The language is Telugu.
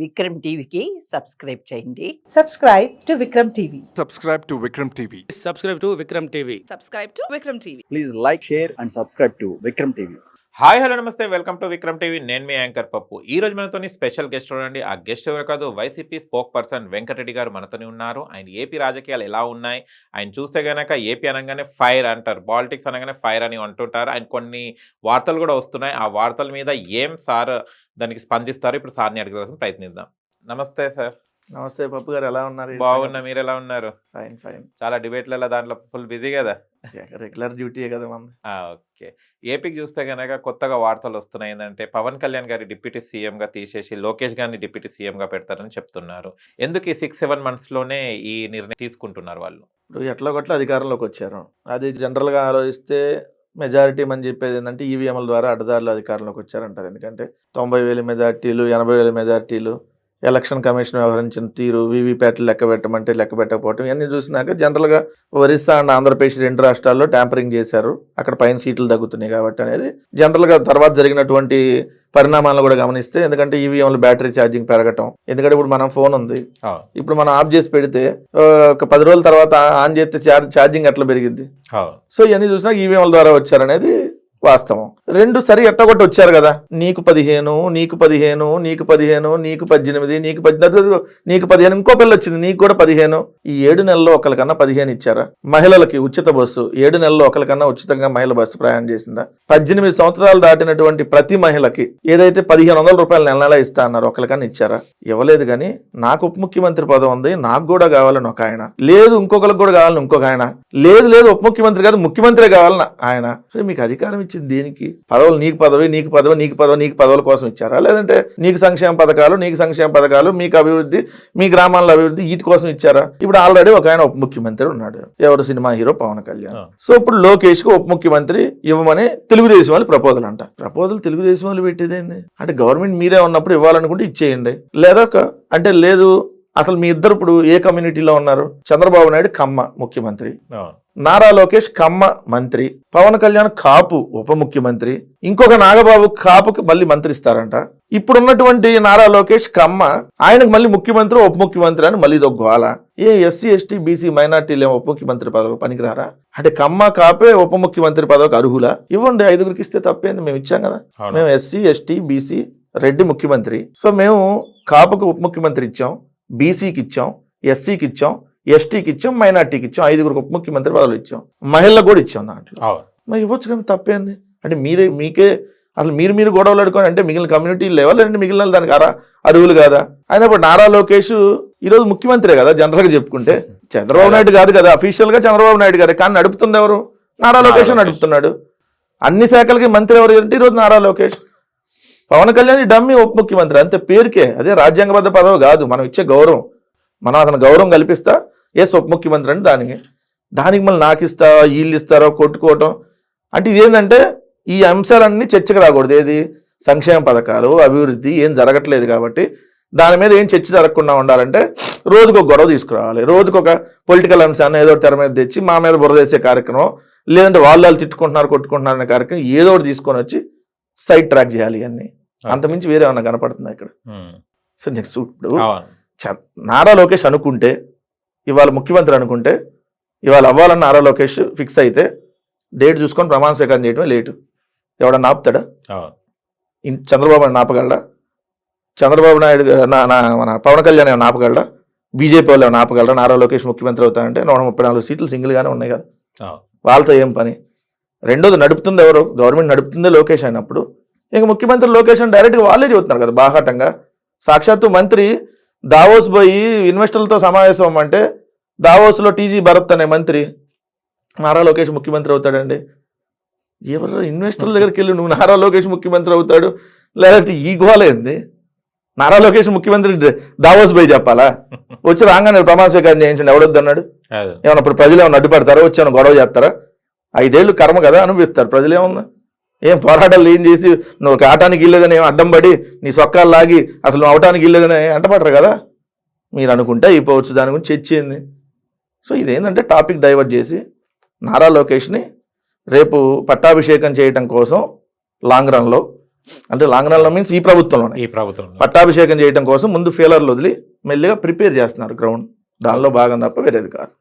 విక్రమ్ టీవీకి సబ్స్క్రైబ్ చేయండి. Subscribe to Vikram TV. Subscribe to Vikram TV. Subscribe to Vikram TV. Subscribe to Vikram TV. Please like, share and subscribe to Vikram TV. Hi hello నమస్తే, వెల్కమ్ టు విక్రమ్ టీవీ. నేను మీ యాంకర్ పప్పు. ఈ రోజు మనతోని స్పెషల్ గెస్ట్ చూడండి. ఆ గెస్ట్ ఎవరు కాదు, వైసీపీ స్పోక్ పర్సన్ వెంకటరెడ్డి గారు మనతోని ఉన్నారు. ఆయన ఏపీ రాజకీయాలు ఎలా ఉన్నాయి, ఆయన చూస్తే గనక ఏపీ అనగానే ఫైర్ అంటారు, పాలిటిక్స్ అనగానే ఫైర్ అని అంటుంటారు. ఆయన కొన్ని వార్తలు కూడా వస్తున్నాయి. ఆ వార్తల మీద ఏం సార్ దానికి స్పందిస్తారు, ఇప్పుడు సార్ని అడగడానికి ప్రయత్నిద్దాం. నమస్తే సార్. నమస్తే పప్పు గారు, ఎలా ఉన్నారు? బాగున్నా, మీరు ఎలా ఉన్నారు? Fine fine. చాలా డిబేట్లలో దాంట్లో ఫుల్ బిజీ కదా. రెగ్యులర్ డ్యూటీయే కదా మన. ఓకే, ఏపీకి చూస్తే కనుక కొత్తగా వార్తలు వస్తున్నాయి. ఏంటంటే పవన్ కళ్యాణ్ గారి డిప్యూటీ సీఎంగా తీసేసి లోకేష్ గారిని డిప్యూటీ సీఎంగా పెడతారని చెప్తున్నారు. ఎందుకు ఈ 6-7 monthsలోనే ఈ నిర్ణయం తీసుకుంటున్నారు వాళ్ళు? ఇప్పుడు ఎట్లా కొట్ల అధికారంలోకి వచ్చారు. అది జనరల్గా ఆలోచిస్తే మెజారిటీ అని చెప్పేది ఏంటంటే ఈవీఎంల ద్వారా అడ్డదారులు అధికారంలోకి వచ్చారంటారు. ఎందుకంటే 90,000 మెజార్టీలు, 80,000 మెజార్టీలు, ఎలక్షన్ కమిషన్ వ్యవహరించిన తీరు, వీవీప్యాట్లు లెక్క పెట్టమంటే లెక్క పెట్టకపోవటం, ఇవన్నీ చూసినాక జనరల్గా ఒరిస్సా అండ్ ఆంధ్రప్రదేశ్ 2 రాష్ట్రాల్లో ట్యాంపరింగ్ చేశారు. అక్కడ పైన సీట్లు తగ్గుతున్నాయి కాబట్టి అనేది జనరల్గా తర్వాత జరిగినటువంటి పరిణామాలను కూడా గమనిస్తే, ఎందుకంటే ఈవీఎంలు బ్యాటరీ ఛార్జింగ్ పెరగటం, ఎందుకంటే ఇప్పుడు మనం ఫోన్ ఉంది, ఇప్పుడు మనం ఆఫ్ చేసి పెడితే ఒక 10 రోజుల తర్వాత ఆన్ చేస్తే ఛార్జింగ్ ఎట్లా పెరిగింది. సో ఇవన్నీ చూసినా ఈవీఎంల ద్వారా వచ్చారనేది వాస్తవం. 2 సరి ఎట్టగొట్టి వచ్చారు కదా, నీకు 15, నీకు 15, నీకు 15, నీకు 18, నీకు 18, నీకు 15, ఇంకో పిల్ల వచ్చింది నీకు కూడా 15. ఈ 7 నెలల్లో ఒకరికన్నా 15 ఇచ్చారా? మహిళలకి ఉచిత బస్సు 7 నెలల్లో ఒకరికన్నా ఉచితంగా మహిళ బస్సు ప్రయాణం చేసిందా? 18 సంవత్సరాలు దాటినటువంటి ప్రతి మహిళకి ఏదైతే 1,500 రూపాయలు నెల నెల ఇస్తా అన్నారు, ఒకరికన్నా ఇచ్చారా? ఇవ్వలేదు. కానీ నాకు ఉప ముఖ్యమంత్రి పదవి ఉంది, నాకు కూడా కావాలని ఒక ఆయన, లేదు ఇంకొకరికి కూడా కావాలని ఇంకొక ఆయన, లేదు ఉప ముఖ్యమంత్రి కాదు ముఖ్యమంత్రి కావాలని ఆయన. మీకు అధికారం ఇచ్చింది దేనికి? పదవులు నీకు పదవి, నీకు పదవి, నీకు పదవి, నీకు పదవుల కోసం ఇచ్చారా? లేదంటే నీకు సంక్షేమ పథకాలు, మీకు అభివృద్ధి, మీ గ్రామాల అభివృద్ధి వీటి కోసం ఇచ్చారా? ఇప్పుడు ఆల్రెడీ ఒక ఆయన ఉప ముఖ్యమంత్రి ఉన్నాడు, ఎవరు? Cinema hero Pawan Kalyan. So ఇప్పుడు లోకేష్ కు ఉప ముఖ్యమంత్రి ఇవ్వమని తెలుగుదేశం వాళ్ళు ప్రపోజల్ అంట. ప్రపోజల్ తెలుగుదేశం వాళ్ళు పెట్టేదేంది అంటే, గవర్నమెంట్ మీరే ఉన్నప్పుడు ఇవ్వాలనుకుంటే ఇచ్చేయండి, లేదా అంటే లేదు. అసలు మీ ఇద్దరు ఇప్పుడు ఏ కమ్యూనిటీలో ఉన్నారు? చంద్రబాబు నాయుడు కమ్మ ముఖ్యమంత్రి, నారా లోకేష్ కమ్మ మంత్రి, పవన్ కళ్యాణ్ కాపు ఉప ముఖ్యమంత్రి, ఇంకొక నాగబాబు కాపుకి మళ్ళీ మంత్రి ఇస్తారంట. ఇప్పుడున్నటువంటి నారా లోకేష్ కమ్మ, ఆయనకు మళ్ళీ ముఖ్యమంత్రి ఉప ముఖ్యమంత్రి అని మళ్ళీ ఇదొక గోల. ఎస్సీ ఎస్టీ బీసీ మైనార్టీలు ఏమో ఉప ముఖ్యమంత్రి పదవి పనికిరారా? అంటే కమ్మ కాపే ఉప ముఖ్యమంత్రి పదవికి అర్హులా? ఇవ్వండి, 5గురికి ఇస్తే తప్పేంది, మేము ఇచ్చాం కదా. మేము ఎస్సీ ఎస్టీ బీసీ రెడ్డి ముఖ్యమంత్రి, సో మేము కాపుకి ఉప ముఖ్యమంత్రి ఇచ్చాం, బీసీకి ఇచ్చాం, ఎస్సీకి ఇచ్చాం, ఎస్టీకి ఇచ్చాం, మైనార్టీకి ఇచ్చాం, 5గురికి ఉప ముఖ్యమంత్రి పదవులు ఇచ్చాం, మహిళలకు కూడా ఇచ్చాం. దాంట్లో మరి ఇవ్వచ్చు కానీ తప్పేంది అంటే, మీకే అసలు మీరు గొడవలు అడుకోండి అంటే మిగిలిన కమ్యూనిటీలు లేవా, లేదంటే మిగిలిన దానికి అర్హులు కాదా? అయినప్పుడు నారా లోకేష్ ఈరోజు ముఖ్యమంత్రే కదా జనరల్గా చెప్పుకుంటే, చంద్రబాబు నాయుడు కాదు కదా అఫీషియల్గా, చంద్రబాబు నాయుడు గారే. కానీ నడుపుతుంది ఎవరు? నారా లోకేష్ నడుపుతున్నాడు. అన్ని శాఖలకి మంత్రి ఎవరు అంటే ఈరోజు నారా లోకేష్. పవన్ కళ్యాణ్ డమ్మీ ఉప ముఖ్యమంత్రి అంతే, పేరుకే. అదే రాజ్యాంగబద్ధ పదవి కాదు, మనం ఇచ్చే గౌరవం. మనం అతను గౌరవం కల్పిస్తా ఉప ముఖ్యమంత్రి అంటే దానికి మళ్ళీ నాకు ఇస్తావా, వీళ్ళు ఇస్తారో కొట్టుకోవటం అంటే ఇదేంటంటే ఈ అంశాలన్నీ చర్చకు రాకూడదు. ఏది? సంక్షేమ పథకాలు, అభివృద్ధి ఏం జరగట్లేదు కాబట్టి దాని మీద ఏం చర్చ జరగకుండా ఉండాలంటే రోజుకొక గొడవ తీసుకురావాలి, రోజుకొక పొలిటికల్ అంశాన్ని ఏదో తెర మీద తెచ్చి మా మీద బురదేసే కార్యక్రమం, లేదంటే వాళ్ళు తిట్టుకుంటున్నారు కొట్టుకుంటున్నారు అనే కార్యక్రమం ఏదో ఒకటి తీసుకొని వచ్చి సైడ్ ట్రాక్ చేయాలి. అన్నీ అంతమించి వేరే ఏమన్నా కనపడుతుంది ఇక్కడ? సో నెక్స్ట్ ఇప్పుడు నారా లోకేష్ అనుకుంటే, ఇవాళ ముఖ్యమంత్రి అనుకుంటే, ఇవాళ అవ్వాలని నారా లోకేష్ ఫిక్స్ అయితే డేట్ చూసుకొని ప్రమాణ స్వీకారం చేయడమే లేటు. ఎవడన్నా ఆపుతాడా? చంద్రబాబు నాయుడు ఆపగలడా? చంద్రబాబు నాయుడు మన పవన్ కళ్యాణ్ ఏమైనా ఆపగలడా? బీజేపీ వాళ్ళు ఏమైనా ఆపగలరా? నారా లోకేష్ ముఖ్యమంత్రి అవుతానంటే 134 సీట్లు సింగిల్గానే ఉన్నాయి కదా, వాళ్ళతో ఏం పని? రెండోది నడుపుతుంది ఎవరు? గవర్నమెంట్ నడుపుతుందే లోకేష్ అయినప్పుడు ఇంక ముఖ్యమంత్రి లోకేష్ అని డైరెక్ట్గా వాళ్ళే చెబుతున్నారు కదా బాహాటంగా. సాక్షాత్తు మంత్రి దావోస్ పోయి ఇన్వెస్టర్లతో సమావేశం అమ్మంటే దావోస్లో టీజీ భరత్ అనే మంత్రి నారా లోకేష్ ముఖ్యమంత్రి అవుతాడండి. ఎవరు ఇన్వెస్టర్ల దగ్గరికి వెళ్ళి నువ్వు నారా లోకేష్ ముఖ్యమంత్రి అవుతాడు, లేదంటే ఈ గోలేంది? నారా లోకేష్ ముఖ్యమంత్రి దావోస్ పోయి చెప్పాలా? వచ్చి రాగానే ప్రమాణ స్వీకారం చేయించండి, ఎవడొద్దన్నాడు? ఏమన్నా ఇప్పుడు ప్రజలు ఏమన్నా అడ్డుపడతారా? వచ్చి ఏమన్నా గొడవ చేస్తారా? 5 ఏళ్ళు కర్మ కదా అనుభవిస్తారు ప్రజలు. ఏమన్నా ఏం పోరాటాలు ఏం చేసి నువ్వు ఆటానికి ఇల్లేదని ఏం అడ్డం పడి నీ సొక్కాలు లాగి అసలు నువ్వు అవటానికి ఇల్లేదని అంటపడరు కదా. మీరు అనుకుంటే అయిపోవచ్చు, దాని గురించి చర్చింది. సో ఇదేంటంటే టాపిక్ డైవర్ట్ చేసి నారా లోకేష్ని రేపు పట్టాభిషేకం చేయటం కోసం లాంగ్ రన్లో అంటే లాంగ్ రన్లో మీన్స్ ఈ ప్రభుత్వంలోనే ఈ ప్రభుత్వం పట్టాభిషేకం చేయడం కోసం ముందు ఫెయిలర్లు వదిలి మెల్లిగా ప్రిపేర్ చేస్తున్నారు గ్రౌండ్, దానిలో భాగం తప్ప వేరేది కాదు.